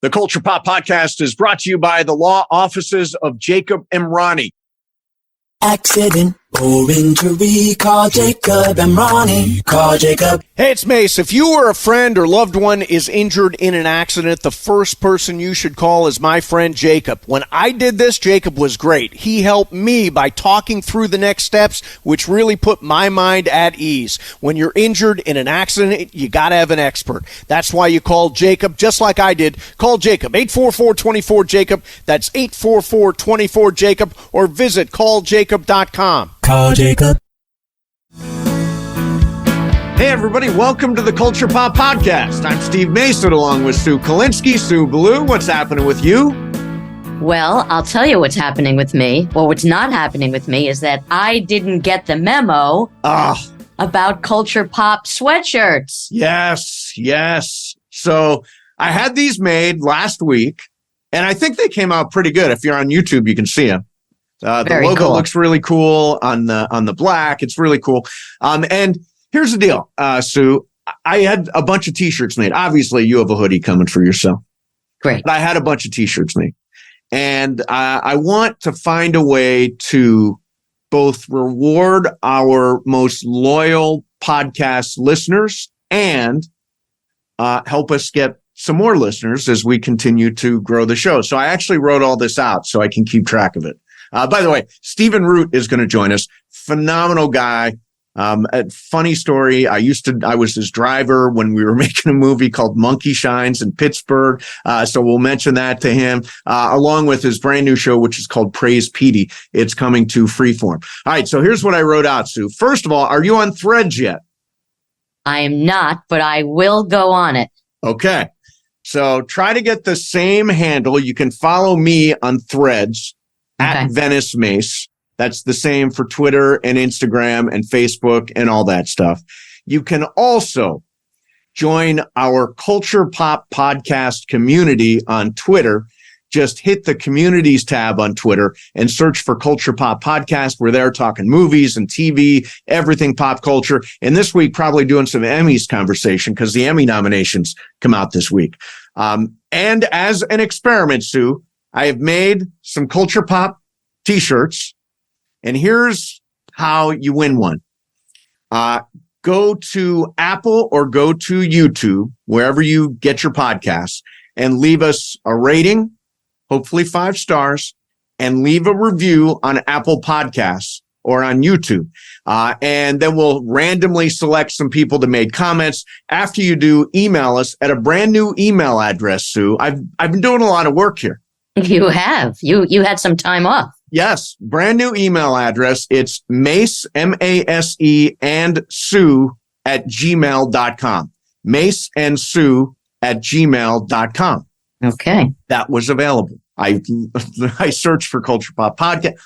The Culture Pop Podcast is brought to you by the law offices of Jacob Emrani. Accident or injury, call Jacob Emrani. Call Jacob. Hey, it's Mase. If you or a friend or loved one is injured in an accident, the first person you should call is my friend Jacob. When I did this, Jacob was great. He helped me by talking through the next steps, which really put my mind at ease. When you're injured in an accident, you got to have an expert. That's why you call Jacob, just like I did. Call Jacob, 844-24-JACOB. That's 844-24-JACOB, or visit calljacob.com. Call Jacob. Hey, everybody. Welcome to the Culture Pop Podcast. I'm Steve Mason along with Sue Kalinsky. Sue Blue, what's happening with you? Well, I'll tell you what's happening with me. Well, what's not happening with me is that I didn't get the memo about Culture Pop sweatshirts. Yes. So I had these made last week, and I think they came out pretty good. If you're on YouTube, you can see them. The logo looks really cool on the black. It's really cool. And here's the deal, Sue. I had a bunch of T-shirts made. Obviously, you have a hoodie coming for yourself. Great. But I had a bunch of T-shirts made. And I want to find a way to both reward our most loyal podcast listeners and help us get some more listeners as we continue to grow the show. So I actually wrote all this out so I can keep track of it. By the way, Stephen Root is going to join us. Phenomenal guy. A funny story. I was his driver when we were making a movie called Monkey Shines in Pittsburgh. So we'll mention that to him, along with his brand new show, which is called PRAISE Petey. It's coming to Freeform. All right. So here's what I wrote out, Sue. First of all, are you on Threads yet? I am not, but I will go on it. Okay. So try to get the same handle. You can follow me on Threads at Venice Mase. That's the same for Twitter and Instagram and Facebook and all that stuff. You can also join our Culture Pop Podcast community on Twitter. Just hit the communities tab on Twitter and search for Culture Pop Podcast. We're there talking movies and TV, everything pop culture. And this week, probably doing some Emmys conversation because the Emmy nominations come out this week. And as an experiment, Sue, I have made some Culture Pop T-shirts. And here's how you win one. Go to Apple or go to YouTube, wherever you get your podcasts, and leave us a rating, hopefully 5 stars, and leave a review on Apple Podcasts or on YouTube. And then we'll randomly select some people that made comments. After you do, email us at a brand new email address, Sue. I've been doing a lot of work here. You have. You had some time off. Yes, brand new email address. It's Mase, M-A-S-E, and Sue at gmail.com. Mase and Sue at gmail.com. Okay. That was available. I searched for Culture Pop Podcast.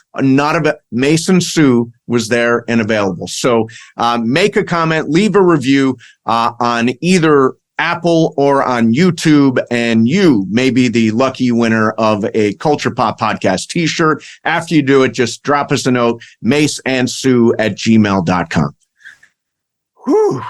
Mase and Sue was there and available. So make a comment, leave a review on either Apple or on YouTube, and you may be the lucky winner of a Culture Pop Podcast T-shirt. After you do it, just drop us a note, maceandsue at gmail.com. Whew.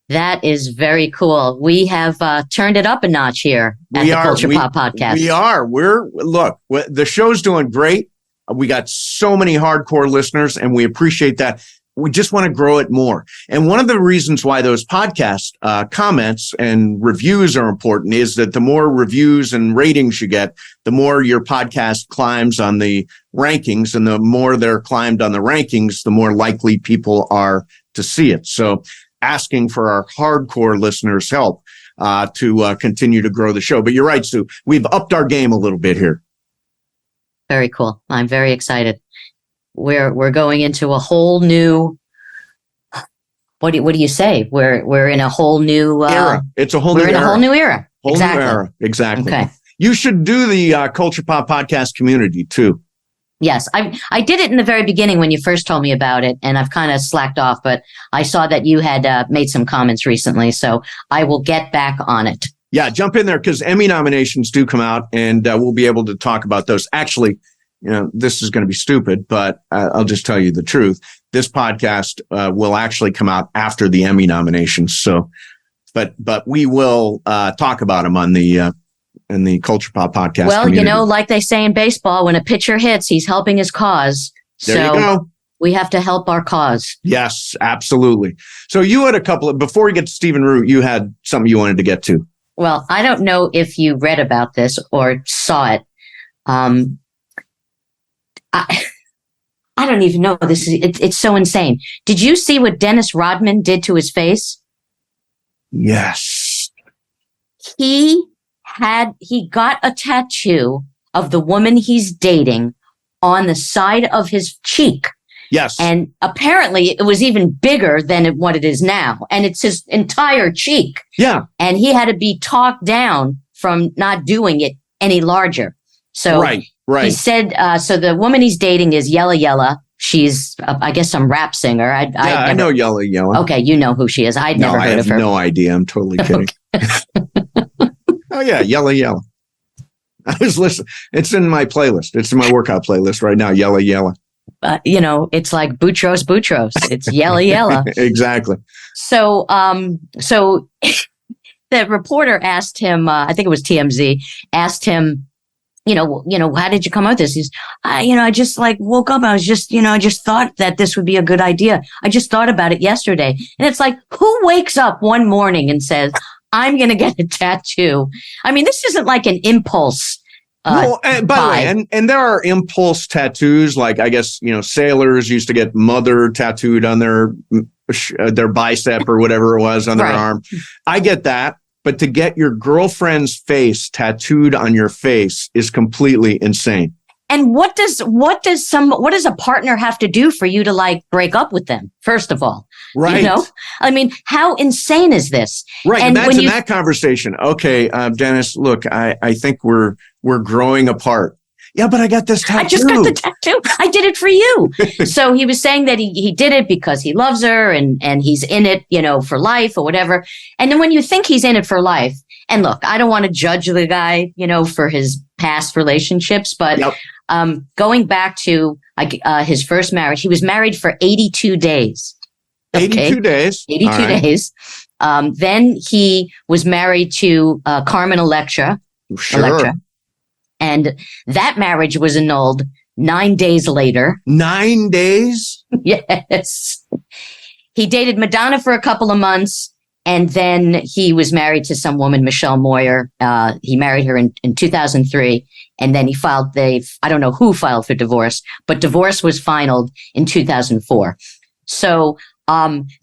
That is very cool. We have turned it up a notch here at the Culture Pop Podcast. We are. Look, the show's doing great. We got so many hardcore listeners, and we appreciate that. We just want to grow it more. And one of the reasons why those podcast comments and reviews are important is that the more reviews and ratings you get, the more your podcast climbs on the rankings. And the more they're climbed on the rankings, the more likely people are to see it. So asking for our hardcore listeners' help to continue to grow the show. But you're right, Sue. We've upped our game a little bit here. Very cool. I'm very excited. We're going into a whole new. What do you say? We're in a whole new era. It's a whole new era. We're in a whole new era. Exactly. New era. Exactly. Okay. You should do the Culture Pop Podcast community too. Yes, I did it in the very beginning when you first told me about it, and I've kind of slacked off. But I saw that you had made some comments recently, so I will get back on it. Yeah, jump in there because Emmy nominations do come out, and we'll be able to talk about those. Actually, this is going to be stupid, but I'll just tell you the truth. This podcast will actually come out after the Emmy nominations. So, but we will talk about them on the in the Culture Pop podcast Well, community. like they say in baseball, when a pitcher hits, he's helping his cause. There you go. We have to help our cause. Yes, absolutely. So you had before we get to Stephen Root, you had something you wanted to get to. Well, I don't know if you read about this or saw it. I don't even know. It's so insane. Did you see what Dennis Rodman did to his face? Yes. He got a tattoo of the woman he's dating on the side of his cheek. Yes. And apparently it was even bigger than what it is now. And it's his entire cheek. Yeah. And he had to be talked down from not doing it any larger. So right. He said, so the woman he's dating is Yella Yella. She's, I guess, some rap singer. I know Yella Yella. Okay, you know who she is. I'd never heard of her. No idea. I'm totally kidding. Oh, yeah, Yella Yella. I was listening. It's in my playlist. It's in my workout playlist right now, Yella Yella. It's like Boutros. It's Yella Yella. Exactly. So the reporter asked him, I think it was TMZ, asked him, how did you come up with this? He's, I just woke up. I was just, I just thought that this would be a good idea. I just thought about it yesterday. And it's like, who wakes up one morning and says, I'm going to get a tattoo? I mean, this isn't like an impulse. Well, by the way, and there are impulse tattoos. Like, I guess, sailors used to get mother tattooed on their bicep or whatever it was on their arm. I get that. But to get your girlfriend's face tattooed on your face is completely insane. And what does a partner have to do for you to break up with them? First of all, right? I mean, how insane is this? Right. And imagine that conversation. Okay, Dennis, look, I think we're growing apart. Yeah, but I got this tattoo. I just got the tattoo. I did it for you. So he was saying that he did it because he loves her and he's in it, for life or whatever. And then when you think he's in it for life, and look, I don't want to judge the guy, for his past relationships, but going back to his first marriage, he was married for 82 days. Okay? 82 days. 82 days. Then he was married to Carmen Electra. Sure. Electra. And that marriage was annulled 9 days later. 9 days? Yes. He dated Madonna for a couple of months, and then he was married to some woman, Michelle Moyer. He married her in 2003, and then he filed I don't know who filed for divorce, but divorce was finalized in 2004. So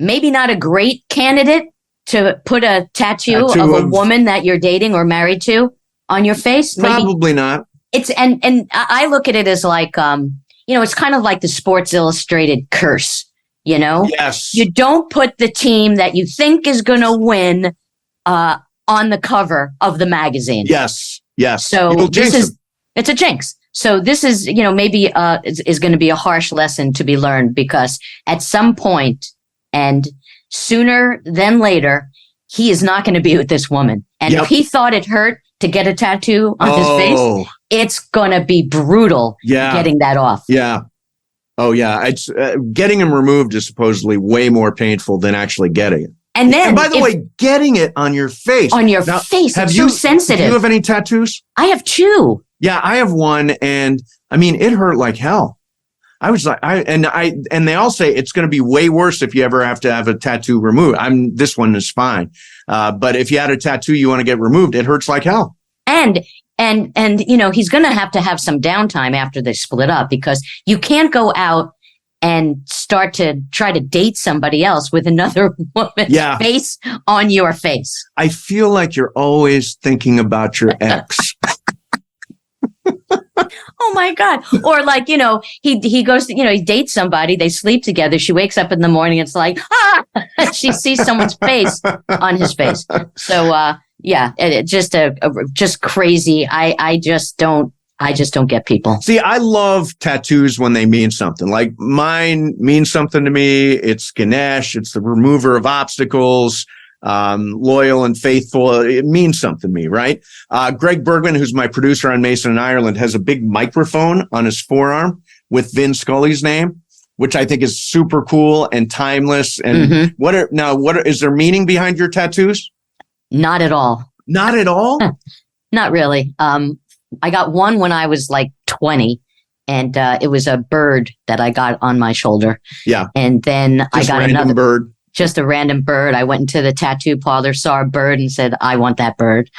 maybe not a great candidate to put a tattoo of a woman that you're dating or married to on your face? Probably not. It's and I look at it as it's kind of like the Sports Illustrated curse, Yes. You don't put the team that you think is going to win on the cover of the magazine. Yes. So it's a jinx. So this is, maybe is going to be a harsh lesson to be learned, because at some point, and sooner than later, he is not going to be with this woman. And if he thought it hurt to get a tattoo on his face, it's going to be brutal getting that off. Yeah. Oh, yeah. It's getting him removed is supposedly way more painful than actually getting it. And then, by the way, getting it on your face. On your face. It's so sensitive. Do you have any tattoos? I have 2. Yeah, I have one. And I mean, it hurt like hell. I was like, and they all say it's going to be way worse if you ever have to have a tattoo removed. This one is fine. But if you had a tattoo you want to get removed, it hurts like hell. And he's going to have some downtime after they split up, because you can't go out and start to try to date somebody else with another woman's face on your face. I feel like you're always thinking about your ex. Oh my God. Or he goes, he dates somebody, they sleep together. She wakes up in the morning. It's like, she sees someone's face on his face. So, just crazy. I just don't get people. See, I love tattoos when they mean something. Like mine means something to me. It's Ganesh. It's the remover of obstacles. Loyal and faithful. It means something to me, right? Greg Bergman, who's my producer on Mason in Ireland, has a big microphone on his forearm with Vin Scully's name, which I think is super cool and timeless. And what is there meaning behind your tattoos? Not at all. Not at all? Not really. I got one when I was like 20, and it was a bird that I got on my shoulder. Yeah. And then Just I got random another bird. just a random bird. I went into the tattoo parlor, saw a bird, and said, "I want that bird."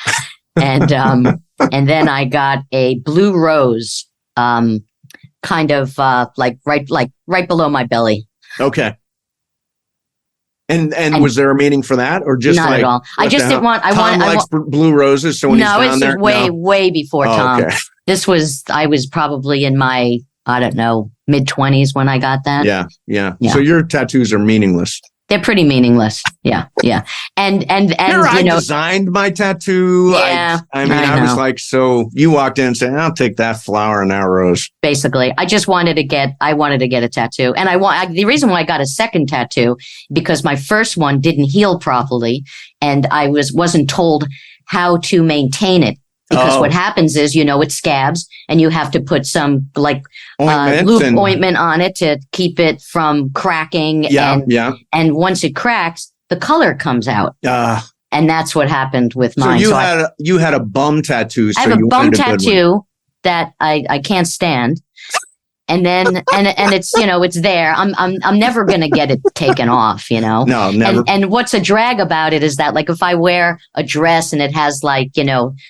And and then I got a blue rose, kind of like right below my belly. Okay. And was there a meaning for that, or just not like, at all? I just didn't want. Tom likes blue roses, so when he's No, down this there, was way before Tom. Okay. I was probably in my, I don't know, mid-20s when I got that. Yeah. So your tattoos are meaningless. They're pretty meaningless. Yeah. And Here, I designed my tattoo. Yeah, I was like, so you walked in and said, "I'll take that flower and that rose." Basically, I wanted to get a tattoo, and the reason why I got a second tattoo because my first one didn't heal properly, and I wasn't told how to maintain it. Because what happens is, it scabs, and you have to put some like ointment on it to keep it from cracking. And once it cracks, the color comes out. And that's what happened with mine. So you had a bum tattoo. So I have a bum tattoo that I can't stand. And then and it's it's there. I'm never gonna get it taken off, No, never. And what's a drag about it is that like if I wear a dress and it has like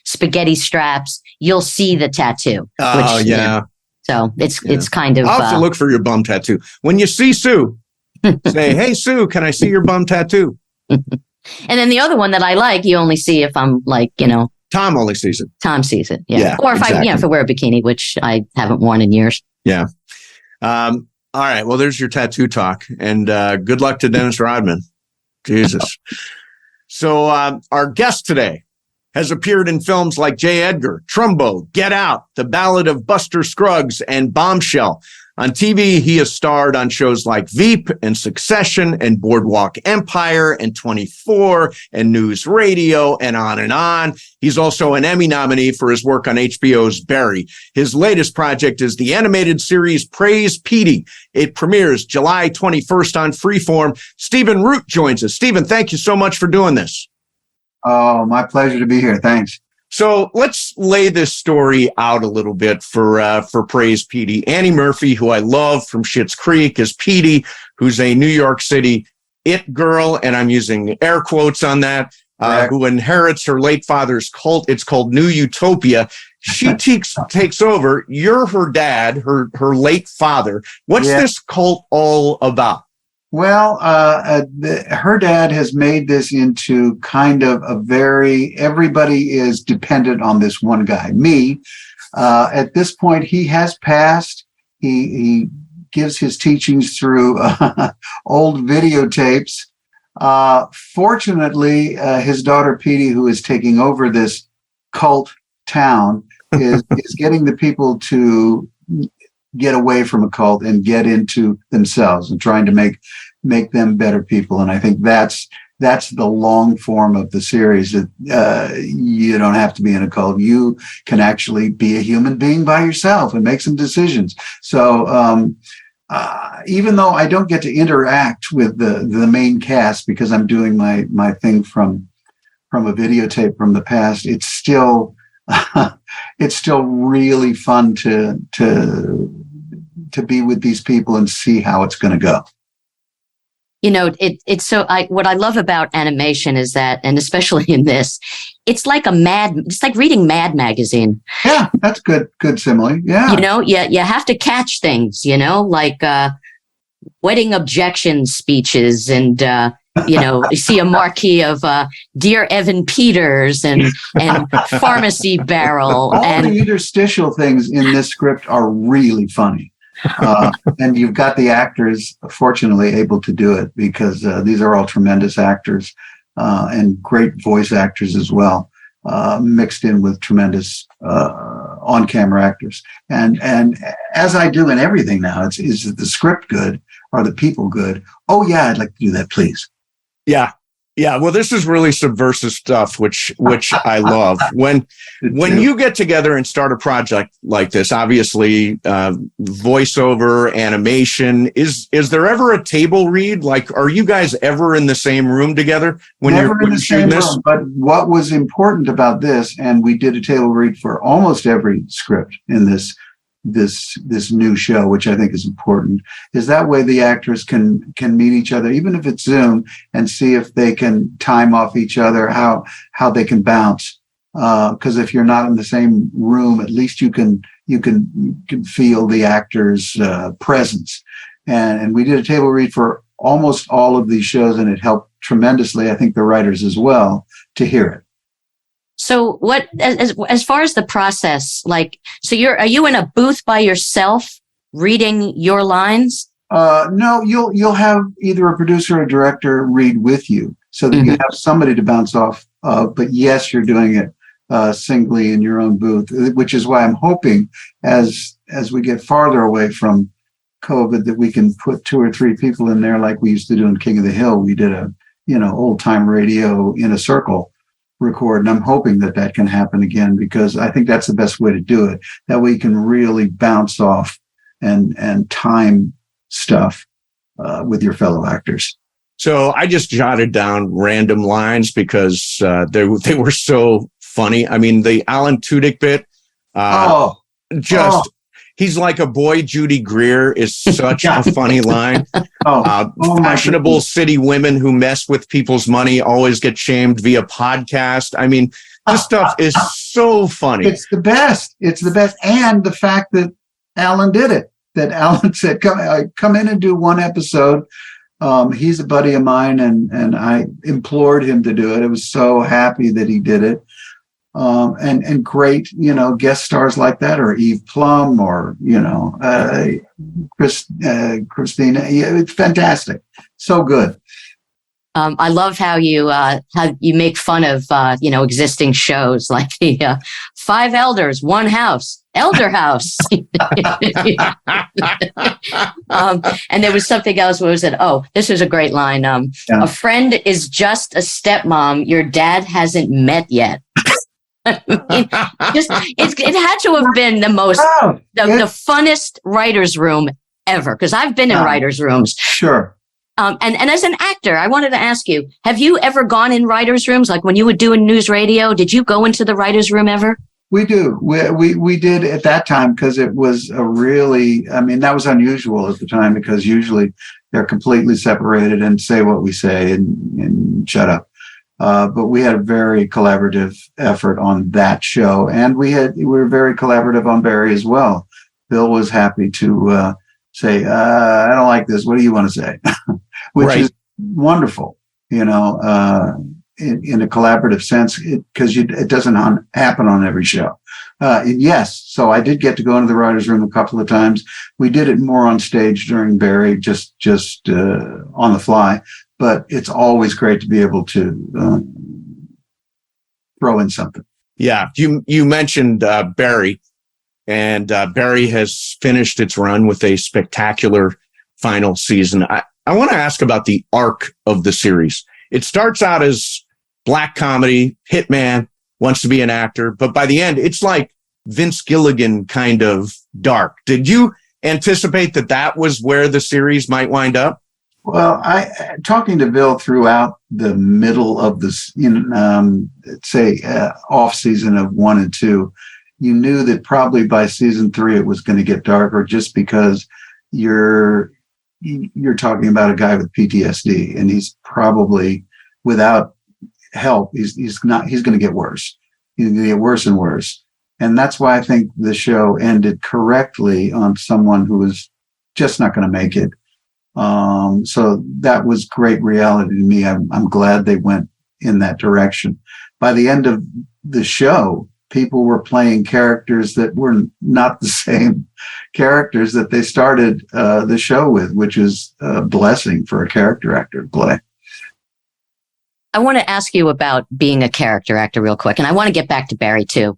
spaghetti straps, you'll see the tattoo. Oh yeah. So it's kind of. I'll have to look for your bum tattoo. When you see Sue, say, "Hey Sue, can I see your bum tattoo?" And then the other one that I like, you only see if I'm like Tom only sees it. Tom sees it, yeah. Or if exactly. if I wear a bikini, which I haven't worn in years. Yeah. All right. Well, there's your tattoo talk, and good luck to Dennis Rodman. Jesus. So our guest today has appeared in films like J. Edgar, Trumbo, Get Out, The Ballad of Buster Scruggs, and Bombshell. On TV, he has starred on shows like Veep and Succession and Boardwalk Empire and 24 and News Radio and on and on. He's also an Emmy nominee for his work on HBO's Barry. His latest project is the animated series Praise Petey. It premieres July 21st on Freeform. Stephen Root joins us. Stephen, thank you so much for doing this. Oh, my pleasure to be here. Thanks. So let's lay this story out a little bit for Praise Petey. Annie Murphy, who I love from Schitt's Creek, is Petey, who's a New York City it girl, and I'm using air quotes on that, who inherits her late father's cult. It's called New Utopia. She takes over. You're her dad, her late father. What's this cult all about? Well, her dad has made this into kind of everybody is dependent on this one guy, me. At this point, he has passed. He gives his teachings through old videotapes. Fortunately, his daughter, Petey, who is taking over this cult town, is getting the people to get away from a cult and get into themselves and trying to make them better people. And I think that's the long form of the series, that you don't have to be in a cult. You can actually be a human being by yourself and make some decisions. So even though I don't get to interact with the main cast because I'm doing my thing from a videotape from the past, it's still really fun to be with these people and see how it's going to go. It's so what I love about animation is that, and especially in this, it's like reading Mad magazine. Yeah, that's good simile. Yeah. You have to catch things, like wedding objection speeches and you see a marquee of Dear Evan Peters and Pharmacy Barrel. All the interstitial things in this script are really funny. And you've got the actors, fortunately, able to do it because these are all tremendous actors and great voice actors as well, mixed in with tremendous on-camera actors. And as I do in everything now, is the script good? Are the people good? Oh, yeah, I'd like to do that, please. Yeah. Yeah, well, this is really subversive stuff, which I love. When you get together and start a project like this, obviously, voiceover, animation, is there ever a table read? Like, are you guys ever in the same room together when Never in you're the shooting same this? room. But what was important about this, and we did a table read for almost every script in this new show, which I think is important, is that way the actors can meet each other, even if it's Zoom, and see if they can time off each other, how they can bounce. Because if you're not in the same room, at least you can feel the actor's presence. And we did a table read for almost all of these shows, and it helped tremendously, I think, the writers as well, to hear it. So what, as far as the process, like, so are you in a booth by yourself reading your lines? No, you'll have either a producer or a director read with you, so that you have somebody to bounce off of. But yes, you're doing it singly in your own booth, which is why I'm hoping as we get farther away from COVID that we can put 2 or 3 people in there like we used to do in King of the Hill. We did a old time radio in a circle record, and I'm hoping that can happen again, because I think that's the best way to do it. That way you can really bounce off and time stuff with your fellow actors. So I just jotted down random lines because they were so funny. I mean, the Alan Tudyk bit, he's like a boy. Judy Greer is such a funny line. Fashionable city women who mess with people's money always get shamed via podcast. I mean, this stuff is so funny. It's the best. It's the best. And the fact that Alan did it, that Alan said, come in and do one episode. He's a buddy of mine, and I implored him to do it. I was so happy that he did it. And great, guest stars like that, or Eve Plum, or, Christina. It's fantastic. So good. I love how you make fun of, existing shows like the 5 Elders, 1 House, Elder House. And there was something else where it said, this is a great line. A friend is just a stepmom your dad hasn't met yet. It had to have been the most, the funnest writer's room ever, because I've been in writer's rooms. Sure. And as an actor, I wanted to ask you, have you ever gone in writers' rooms? Like when you would do in news radio, did you go into the writers' room ever? We do. We did at that time, because it was that was unusual at the time, because usually they're completely separated and say what we say and shut up. But we had a very collaborative effort on that show, and we were very collaborative on Barry as well. Bill was happy to say, I don't like this. What do you want to say? Which is wonderful, in a collaborative sense, because it doesn't happen on every show. Yes, so I did get to go into the writer's room a couple of times. We did it more on stage during Barry, just on the fly. But it's always great to be able to throw in something. Yeah, you mentioned Barry, and Barry has finished its run with a spectacular final season. I want to ask about the arc of the series. It starts out as black comedy, hitman, wants to be an actor, but by the end, it's like Vince Gilligan kind of dark. Did you anticipate that was where the series might wind up? Well, talking to Bill throughout the middle of this, off season of 1 and 2, you knew that probably by season 3 it was going to get darker, just because you're talking about a guy with PTSD, and he's probably, without help, he's going to get worse. He's going to get worse and worse, and that's why I think the show ended correctly on someone who was just not going to make it. So that was great reality to me. I'm glad they went in that direction. By the end of the show, people were playing characters that were not the same characters that they started the show with, which is a blessing for a character actor to play. I want to ask you about being a character actor real quick, and I want to get back to Barry too.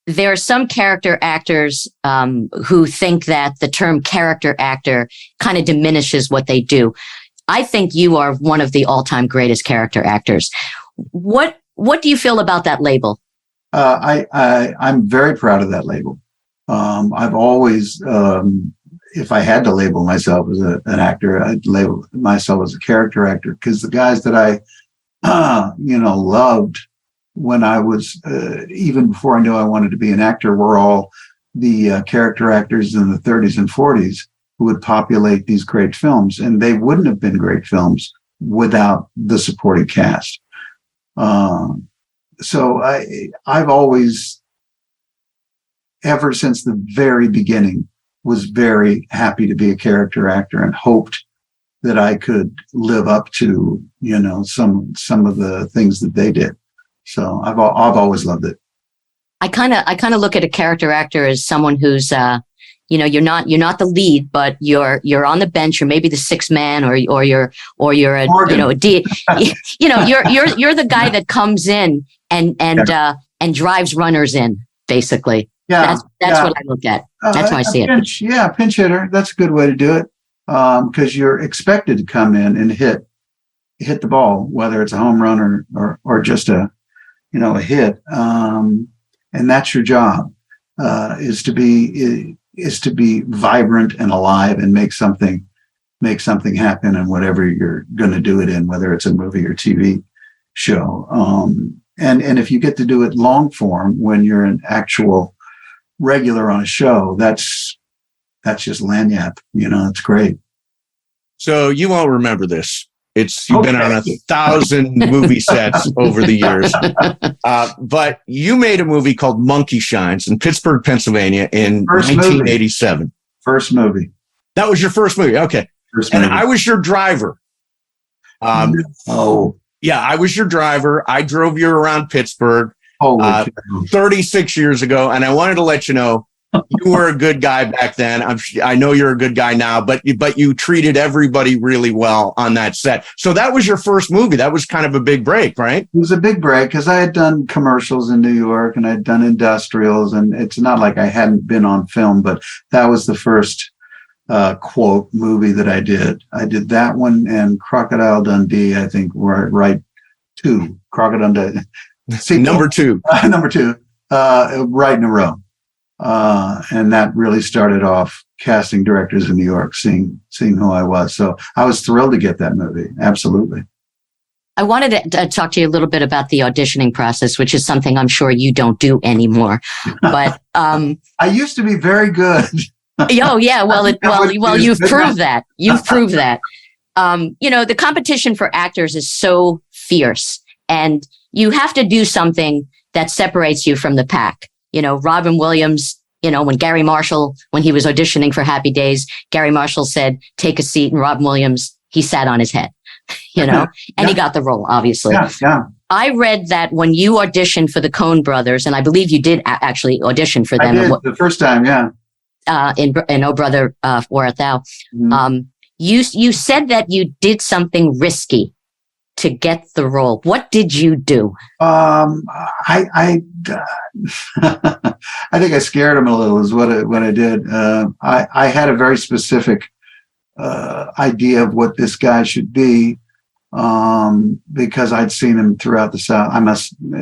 There are some character actors who think that the term character actor kind of diminishes what they do. I think you are one of the all-time greatest character actors. What do you feel about that label? I'm very proud of that label. I've always, if I had to label myself as an actor, I'd label myself as a character actor, because the guys that I, loved when I was, even before I knew I wanted to be an actor, were all the character actors in the 30s and 40s who would populate these great films. And they wouldn't have been great films without the supporting cast. So I've always, ever since the very beginning, was very happy to be a character actor and hoped that I could live up to, some of the things that they did. So I've always loved it. I kind of look at a character actor as someone who's, you're not the lead, but you're on the bench, or maybe the sixth man, or you're a, Morgan. you're the guy that comes in and drives runners in, basically. Yeah, that's what I look at. That's how I see it. Pinch hitter. That's a good way to do it, because you're expected to come in and hit the ball, whether it's a home run or just a hit. And that's your job, is to be vibrant and alive and make something happen in whatever you're going to do it in, whether it's a movie or TV show. And if you get to do it long form when you're an actual regular on a show, that's just lagniappe. It's great. So you won't remember this. You've been on 1,000 movie sets over the years. But you made a movie called Monkey Shines in Pittsburgh, Pennsylvania in 1987. First movie. That was your first movie. Okay. And I was your driver. Yeah, I was your driver. I drove you around Pittsburgh 36 years ago. And I wanted to let you know, you were a good guy back then. I know you're a good guy now, but you treated everybody really well on that set. So that was your first movie. That was kind of a big break, right? It was a big break because I had done commercials in New York and I'd done industrials, and it's not like I hadn't been on film, but that was the first quote movie that I did. I did that one and Crocodile Dundee, I think, were right two. Crocodile Dundee. Number two. Number two, right in a row. And that really started off casting directors in New York, seeing who I was. So I was thrilled to get that movie. Absolutely. I wanted to talk to you a little bit about the auditioning process, which is something I'm sure you don't do anymore. But I used to be very good. Oh yeah, well, you've proved that. You've proved that. The competition for actors is so fierce, and you have to do something that separates you from the pack. Robin Williams, when Gary Marshall, when he was auditioning for Happy Days, Gary Marshall said, "Take a seat." And Robin Williams, he sat on his head, and he got the role, obviously. Yeah. I read that when you auditioned for the Coen Brothers, and I believe you did actually audition for them. I did the first time, yeah. In Oh Brother, Where Art Thou? Mm-hmm. You said that you did something risky to get the role. What did you do? I think I scared him a little is what I did. I had a very specific idea of what this guy should be, because I'd seen him throughout the South. I'm a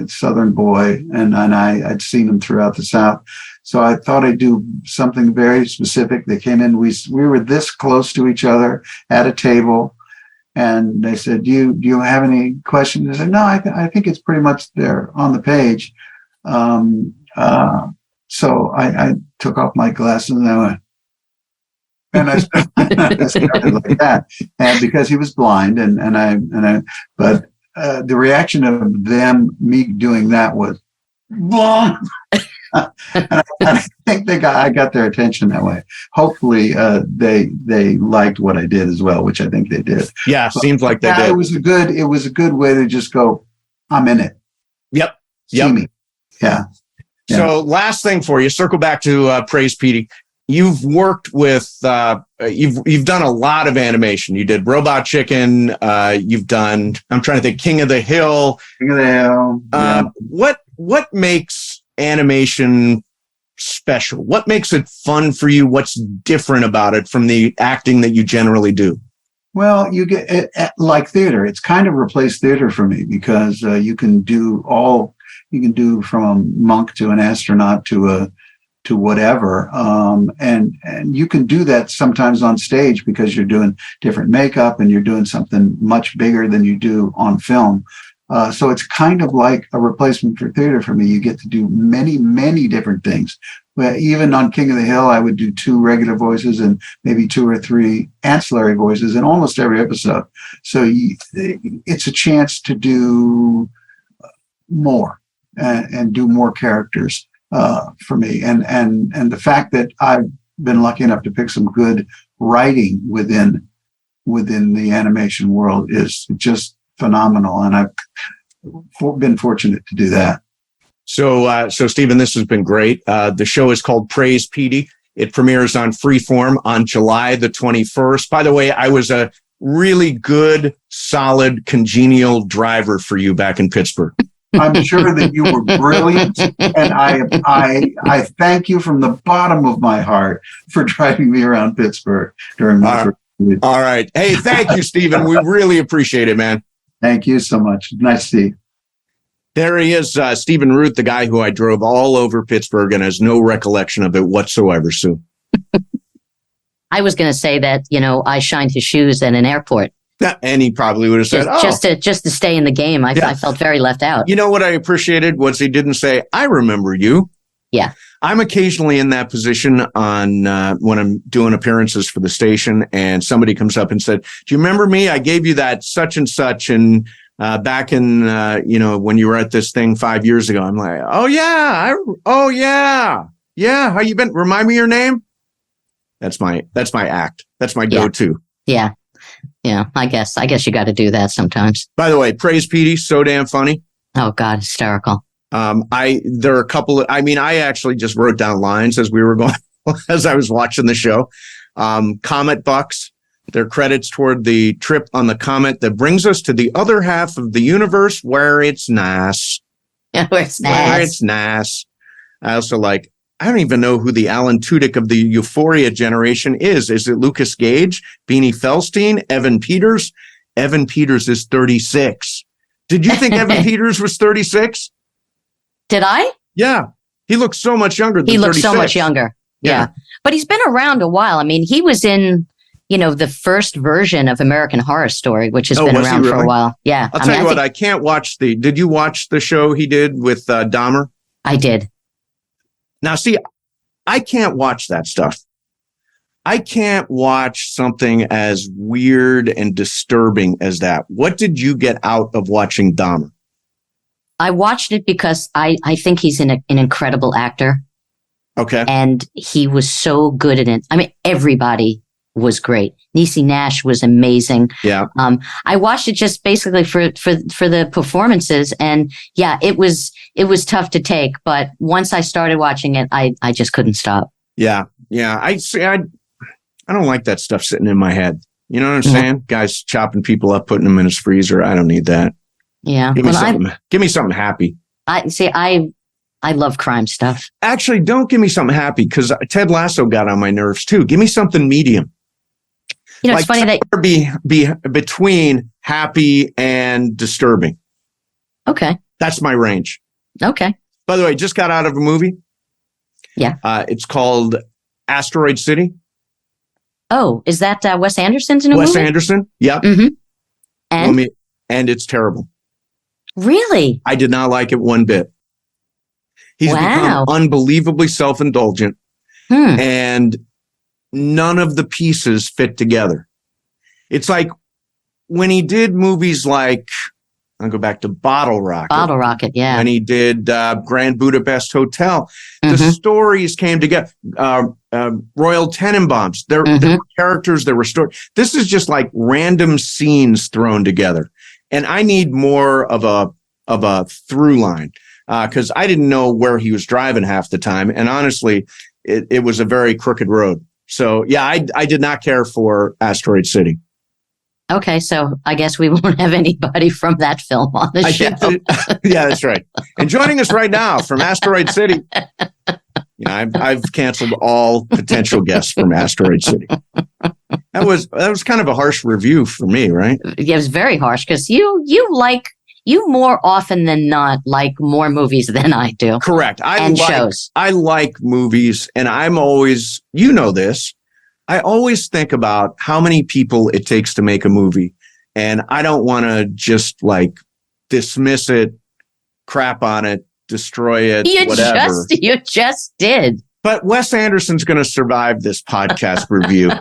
Southern boy, and I'd seen him throughout the South. So I thought I'd do something very specific. They came in, we were this close to each other at a table. And they said, do you have any questions? I said, no, I think it's pretty much there on the page. So I took off my glasses and I went, and I started like that. And because he was blind but the reaction of me doing that was, boom. And I think I got their attention that way. Hopefully, they liked what I did as well, which I think they did. Yeah, seems like they did. It was a good way to just go, I'm in it. Yep. See me. Yeah. So last thing for you, circle back to Praise Petey. You've worked with you've done a lot of animation. You did Robot Chicken. You've done, I'm trying to think, King of the Hill. King of the Hill. Yeah. What makes animation special? What makes it fun for you? What's different about it from the acting that you generally do? Well, you get it, like theater. It's kind of replaced theater for me because you can do from a monk to an astronaut to whatever, and you can do that sometimes on stage because you're doing different makeup and you're doing something much bigger than you do on film. So it's kind of like a replacement for theater for me. You get to do many different things. Well, even on King of the Hill, I would do 2 regular voices and maybe 2 or 3 ancillary voices in almost every episode. So it's a chance to do more and do more characters for me. And the fact that I've been lucky enough to pick some good writing within the animation world is just phenomenal. And I've been fortunate to do that. So Stephen, this has been great. The show is called Praise Petey. It premieres on Freeform on July the 21st. By the way, I was a really good, solid, congenial driver for you back in Pittsburgh. I'm sure that you were brilliant, and I thank you from the bottom of my heart for driving me around Pittsburgh during my first week. All right. Hey, thank you, Stephen. We really appreciate it, man. Thank you so much. Nice to see you. There he is, Stephen Root, the guy who I drove all over Pittsburgh and has no recollection of it whatsoever, Sue. I was going to say that, I shined his shoes at an airport. And he probably would have said, just to stay in the game. I felt very left out. You know what I appreciated was he didn't say, I remember you. Yeah. I'm occasionally in that position on when I'm doing appearances for the station and somebody comes up and said, do you remember me? I gave you that such and such. And back in, when you were at this thing 5 years ago, I'm like, oh yeah. Yeah. How you been? Remind me your name. That's my act. That's my go-to. Yeah. Yeah. I guess you got to do that sometimes. By the way, Praise Petey, so damn funny. Oh God, hysterical. There are a couple of, I actually just wrote down lines as we were going, as I was watching the show. Comet Bucks, their credits toward the trip on the comet that brings us to the other half of the universe where it's nice. Where it's nice. I also I don't even know who the Alan Tudyk of the Euphoria generation is. Is it Lucas Gage, Beanie Feldstein, Evan Peters? Evan Peters is 36. Did you think Evan Peters was 36? Did I? Yeah. He looks so much younger than 36. He looks so much younger. Yeah. But he's been around a while. He was in, the first version of American Horror Story, which has been around for a while. Yeah. I'll tell you what, I can't watch did you watch the show he did with Dahmer? I did. Now, see, I can't watch that stuff. I can't watch something as weird and disturbing as that. What did you get out of watching Dahmer? I watched it because I think he's an incredible actor. Okay. And he was so good at it. Everybody was great. Niecy Nash was amazing. Yeah. I watched it just basically for the performances, and it was tough to take. But once I started watching it, I just couldn't stop. Yeah. Yeah. I don't like that stuff sitting in my head. You know what I'm saying? Guys chopping people up, putting them in his freezer. I don't need that. Yeah. Give me something happy. I love crime stuff. Actually, don't give me something happy because Ted Lasso got on my nerves too. Give me something medium. It's funny that be between happy and disturbing. Okay. That's my range. Okay. By the way, just got out of a movie. Yeah. It's called Asteroid City. Oh, is that Wes Anderson's new movie? Wes Anderson. Yep. Mm-hmm. And it's terrible. Really? I did not like it one bit. He's become unbelievably self-indulgent, and none of the pieces fit together. It's like when he did movies like, I'll go back to Bottle Rocket. Bottle Rocket, yeah. When he did Grand Budapest Hotel, the stories came together. Royal Tenenbaums, there were characters, there were stories. This is just like random scenes thrown together. And I need more of a through line. Because I didn't know where he was driving half the time. And honestly, it was a very crooked road. So, yeah, I did not care for Asteroid City. Okay, so I guess we won't have anybody from that film on the show. Yeah, that's right. And joining us right now from Asteroid City, I've canceled all potential guests from Asteroid City. That was kind of a harsh review for me, right? It was very harsh because you more often than not like more movies than I do. Correct. Shows. I like movies, and I'm always, you know this, I always think about how many people it takes to make a movie, and I don't want to just like dismiss it, crap on it, destroy it, whatever. You just did. But Wes Anderson's going to survive this podcast review.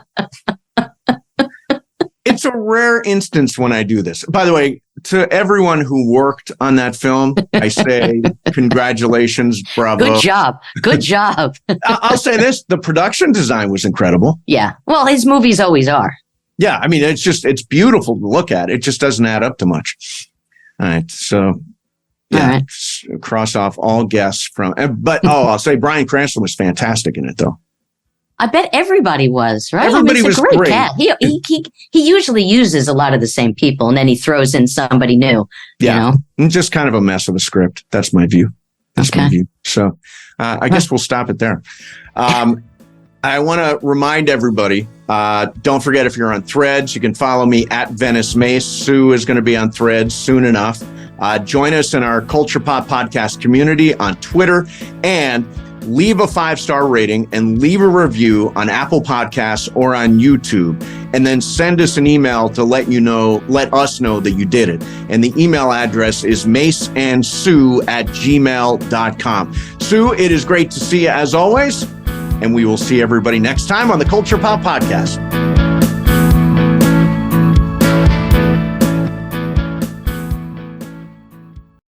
It's a rare instance when I do this. By the way, to everyone who worked on that film, I say congratulations, bravo. Good job. Good job. I'll say this, the production design was incredible. Yeah. Well, his movies always are. Yeah, I mean, it's beautiful to look at. It just doesn't add up to much. All right, so yeah, all right. Cross off all guests from, but I'll say Bryan Cranston was fantastic in it, though. I bet everybody was, right? Everybody it's was a great great. cast. He usually uses a lot of the same people, and then he throws in somebody new. Yeah, you know? Just kind of a mess of a script. That's my view. My view. So I guess we'll stop it there. I want to remind everybody, don't forget, if you're on Threads, you can follow me at Venice Mase. Sue is going to be on Threads soon enough. Join us in our Culture Pop podcast community on Twitter, and leave a 5-star rating and leave a review on Apple Podcasts or on YouTube, and then send us an email to let us know that you did it. And the email address is maceandsue@gmail.com. Sue, it is great to see you as always, and we will see everybody next time on the Culture Pop Podcast.